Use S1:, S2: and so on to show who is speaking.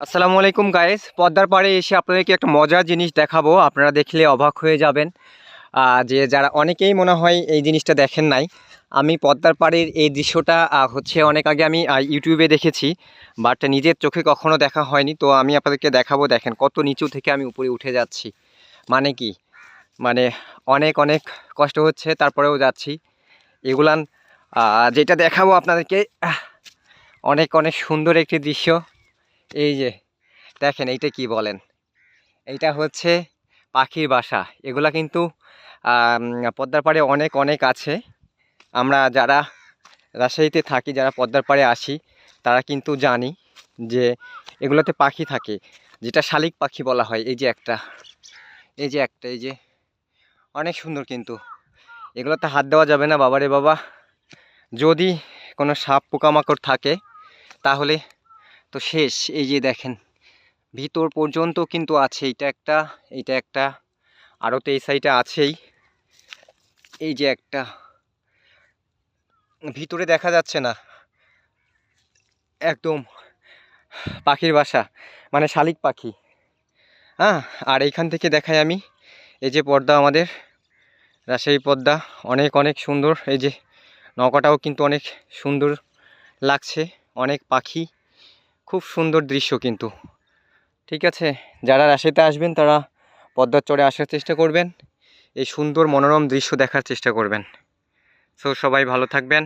S1: আসসালামু আলাইকুম গাইস, পদ্মার পাড়ে এসে আপনাদেরকে একটা মজার জিনিস দেখাবো। আপনারা দেখলে অবাক হয়ে যাবেন। যে যারা অনেকেই মনে হয় এই জিনিসটা দেখেন নাই। আমি পদ্মার পাড়ের এই দৃশ্যটা হচ্ছে অনেক আগে আমি ইউটিউবে দেখেছি, বাট নিজের চোখে কখনো দেখা হয়নি। তো আমি আপনাদেরকে দেখাবো। দেখেন কত নিচু থেকে আমি উপরে উঠে যাচ্ছি। মানে কি, মানে অনেক অনেক কষ্ট হচ্ছে, তারপরেও যাচ্ছি। এগুলান যেটা দেখাবো আপনাদেরকে, অনেক অনেক সুন্দর একটি দৃশ্য। এই যে দেখেন, এইটা কি বলেন? এইটা হচ্ছে পাখির বাসা। এগুলা কিন্তু পদ্মার পাড়ে অনেক অনেক আছে। আমরা যারা রাজশাহীতে থাকি, যারা পদ্মার পাড়ে আসি, তারা কিন্তু জানি যে এগুলোতে পাখি থাকে, যেটা শালিক পাখি বলা হয়। এই যে একটা, এই যে অনেক সুন্দর। কিন্তু এগুলোতে হাত দেওয়া যাবে না, বাবারে বাবা। যদি কোনো সাপ পোকামাকড় থাকে তাহলে তো শেষ। এই যে দেখেন, ভিতর পর্যন্ত কিন্তু আছে। এইটা একটা, আরও তো এই সাইডে আছেই। এই যে একটা, ভিতরে দেখা যাচ্ছে না, একদম পাখির বাসা, মানে শালিক পাখি। হ্যাঁ, আর এইখান থেকে দেখাই আমি। এই যে পদ্মা, আমাদের রাজশাহী পদ্মা অনেক অনেক সুন্দর। এই যে নৌকাটাও কিন্তু অনেক সুন্দর লাগছে, অনেক পাখি, খুব সুন্দর দৃশ্য কিন্তু। ঠিক আছে, যারা রাজশাহীতে আসবেন তারা পদ্মার চরে আসার চেষ্টা করবেন, এই সুন্দর মনোরম দৃশ্য দেখার চেষ্টা করবেন। সো সবাই ভালো থাকবেন।